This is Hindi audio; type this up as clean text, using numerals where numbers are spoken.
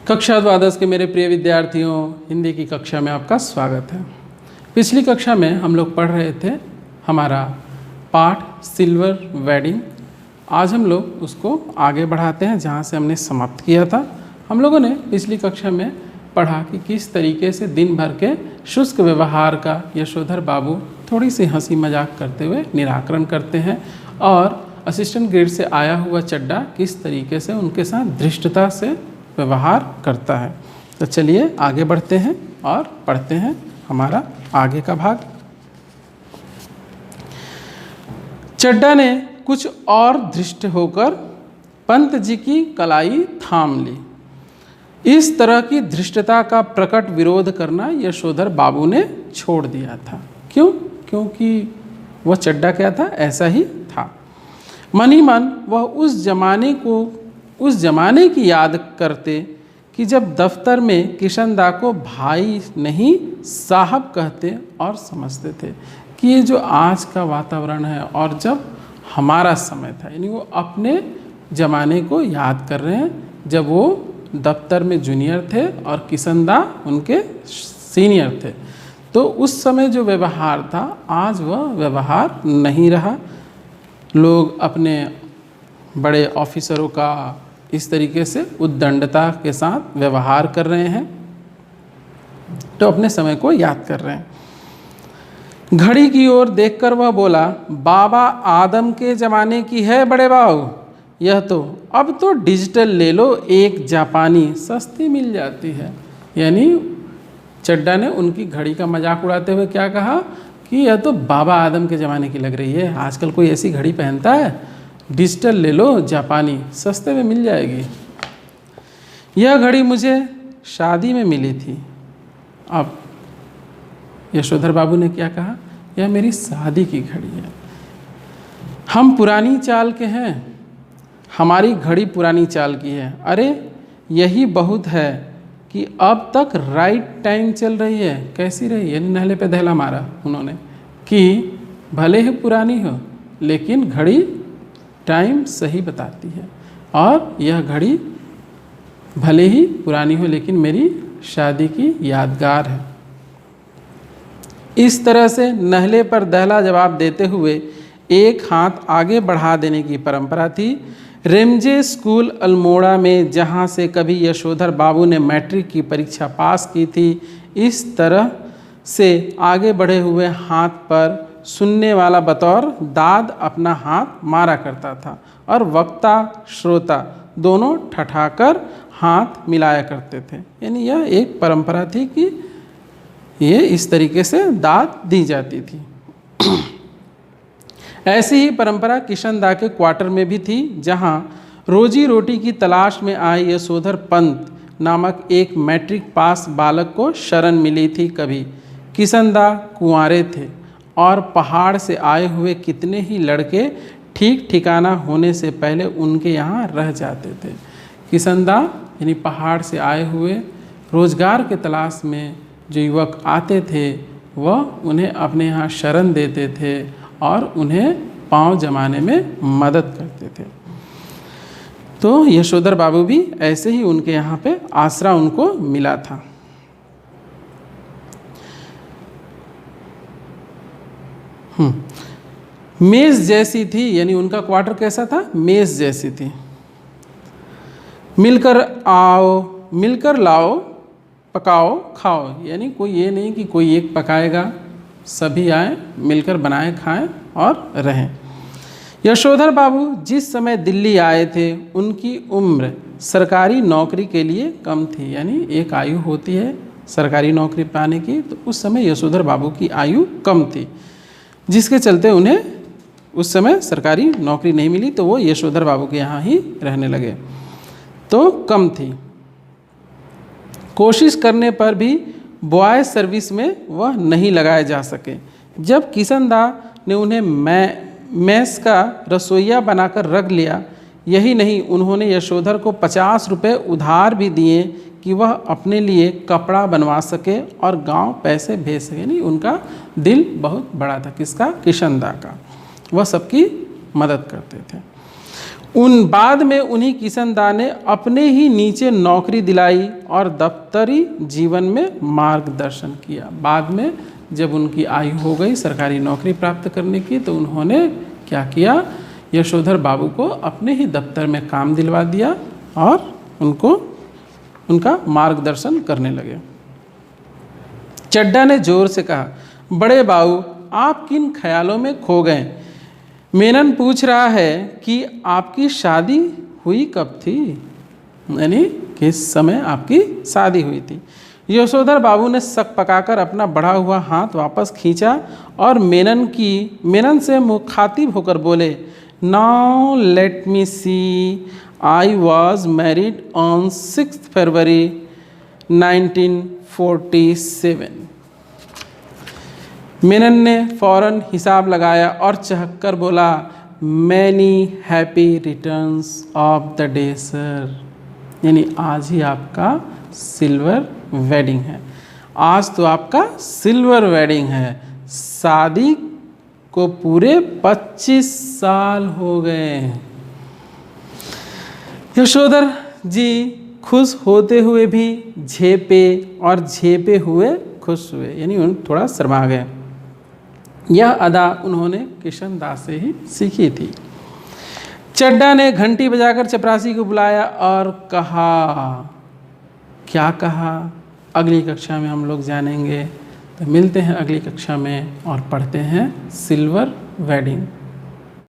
कक्षा द्वादश के मेरे प्रिय विद्यार्थियों, हिंदी की कक्षा में आपका स्वागत है। पिछली कक्षा में हम लोग पढ़ रहे थे हमारा पाठ सिल्वर वेडिंग। आज हम लोग उसको आगे बढ़ाते हैं जहाँ से हमने समाप्त किया था। हम लोगों ने पिछली कक्षा में पढ़ा कि किस तरीके से दिन भर के शुष्क व्यवहार का यशोधर बाबू थोड़ी सी हंसी मजाक करते हुए निराकरण करते हैं और असिस्टेंट ग्रेड से आया हुआ चड्डा किस तरीके से उनके साथ धृष्टता से व्यवहार करता है। तो चलिए आगे बढ़ते हैं और पढ़ते हैं हमारा आगे का भाग। चड्डा ने कुछ और धृष्ट होकर पंत जी की कलाई थाम ली। इस तरह की धृष्टता का प्रकट विरोध करना यशोधर बाबू ने छोड़ दिया था। क्यों? क्योंकि वह चड्डा क्या था, ऐसा ही था। मन ही मन वह उस जमाने की याद करते कि जब दफ्तर में किशनदा को भाई नहीं साहब कहते और समझते थे कि ये जो आज का वातावरण है और जब हमारा समय था, यानी वो अपने ज़माने को याद कर रहे हैं जब वो दफ्तर में जूनियर थे और किशनदा उनके सीनियर थे। तो उस समय जो व्यवहार था आज वह व्यवहार नहीं रहा। लोग अपने बड़े ऑफिसरों का इस तरीके से उद्दंडता के साथ व्यवहार कर रहे हैं, तो अपने समय को याद कर रहे हैं। घड़ी की ओर देखकर वह बोला, बाबा आदम के ज़माने की है बड़े बाबू, यह तो अब तो डिजिटल ले लो, एक जापानी सस्ती मिल जाती है। यानी चड्डा ने उनकी घड़ी का मजाक उड़ाते हुए क्या कहा कि यह तो बाबा आदम के ज़माने की लग रही है, आजकल कोई ऐसी घड़ी पहनता है? डिजिटल ले लो, जापानी सस्ते में मिल जाएगी। यह घड़ी मुझे शादी में मिली थी। अब यशोधर बाबू ने क्या कहा, यह मेरी शादी की घड़ी है। हम पुरानी चाल के हैं, हमारी घड़ी पुरानी चाल की है। अरे यही बहुत है कि अब तक राइट टाइम चल रही है। कैसी रही? यानी नहले पे दहला मारा उन्होंने कि भले ही पुरानी हो लेकिन घड़ी टाइम सही बताती है, और यह घड़ी भले ही पुरानी हो लेकिन मेरी शादी की यादगार है। इस तरह से नहले पर दहला जवाब देते हुए एक हाथ आगे बढ़ा देने की परंपरा थी। रेमजे स्कूल अल्मोड़ा में, जहाँ से कभी यशोधर बाबू ने मैट्रिक की परीक्षा पास की थी, इस तरह से आगे बढ़े हुए हाथ पर सुनने वाला बतौर दाद अपना हाथ मारा करता था और वक्ता श्रोता दोनों ठठाकर हाथ मिलाया करते थे। यानी यह एक परंपरा थी कि ये इस तरीके से दाद दी जाती थी। ऐसी ही परंपरा किशनदा के क्वार्टर में भी थी, जहां रोजी रोटी की तलाश में आए यशोधर पंत नामक एक मैट्रिक पास बालक को शरण मिली थी। कभी किशनदा कुंवारे थे और पहाड़ से आए हुए कितने ही लड़के ठीक ठिकाना होने से पहले उनके यहाँ रह जाते थे। किशनदा यानी पहाड़ से आए हुए रोजगार के तलाश में जो युवक आते थे वह उन्हें अपने यहाँ शरण देते थे और उन्हें पाँव जमाने में मदद करते थे। तो यशोधर बाबू भी ऐसे ही उनके यहाँ पे आसरा उनको मिला था। मेज़ जैसी थी, यानी उनका क्वार्टर कैसा था? मेज़ जैसी थी। मिलकर आओ, मिलकर लाओ, पकाओ खाओ। यानी कोई ये नहीं कि कोई एक पकाएगा, सभी आए मिलकर बनाए खाएं और रहें। यशोधर बाबू जिस समय दिल्ली आए थे उनकी उम्र सरकारी नौकरी के लिए कम थी। यानी एक आयु होती है सरकारी नौकरी पाने की, तो उस समय यशोधर बाबू की आयु कम थी, जिसके चलते उन्हें उस समय सरकारी नौकरी नहीं मिली, तो वो यशोधर बाबू के यहाँ ही रहने लगे। तो कम थी। कोशिश करने पर भी बॉय सर्विस में वह नहीं लगाए जा सके। जब किशनदा ने उन्हें मैस का रसोइया बनाकर रख लिया, यही नहीं उन्होंने यशोधर को 50 रुपये उधार भी दिए कि वह अपने लिए कपड़ा बनवा सके और गांव पैसे भेज सके। नहीं, उनका दिल बहुत बड़ा था। किसका? किशनदा का। वह सबकी मदद करते थे। उन बाद में उन्हीं किशनदा ने अपने ही नीचे नौकरी दिलाई और दफ्तरी जीवन में मार्गदर्शन किया। बाद में जब उनकी आयु हो गई सरकारी नौकरी प्राप्त करने की, तो उन्होंने क्या किया, यशोधर बाबू को अपने ही दफ्तर में काम दिलवा दिया और उनका मार्गदर्शन करने लगे। चड्ढा ने जोर से कहा, बड़े बाबू आप किन ख्यालों में खो गए? मेनन पूछ रहा है कि आपकी शादी हुई कब थी, यानी किस समय आपकी शादी हुई थी। यशोधर बाबू ने शक पकाकर अपना बढ़ा हुआ हाथ वापस खींचा और मेनन से मुखातिब होकर बोले, now let me see, I was married on 6 February 1947। Menon ने फौरन हिसाब लगाया और चहककर बोला, many happy returns of the day sir, यानी आज ही आपका सिल्वर वेडिंग है। आज तो आपका सिल्वर वेडिंग है। शादी को पूरे 25 साल हो गए। यशोधर जी खुश होते हुए भी झेपे और झेपे हुए खुश हुए, यानी थोड़ा शर्मा गए। यह अदा उन्होंने किशनदास से ही सीखी थी। चड्ढा ने घंटी बजाकर चपरासी को बुलाया और कहा, क्या कहा, अगली कक्षा में हम लोग जानेंगे। तो मिलते हैं अगली कक्षा में और पढ़ते हैं सिल्वर वेडिंग।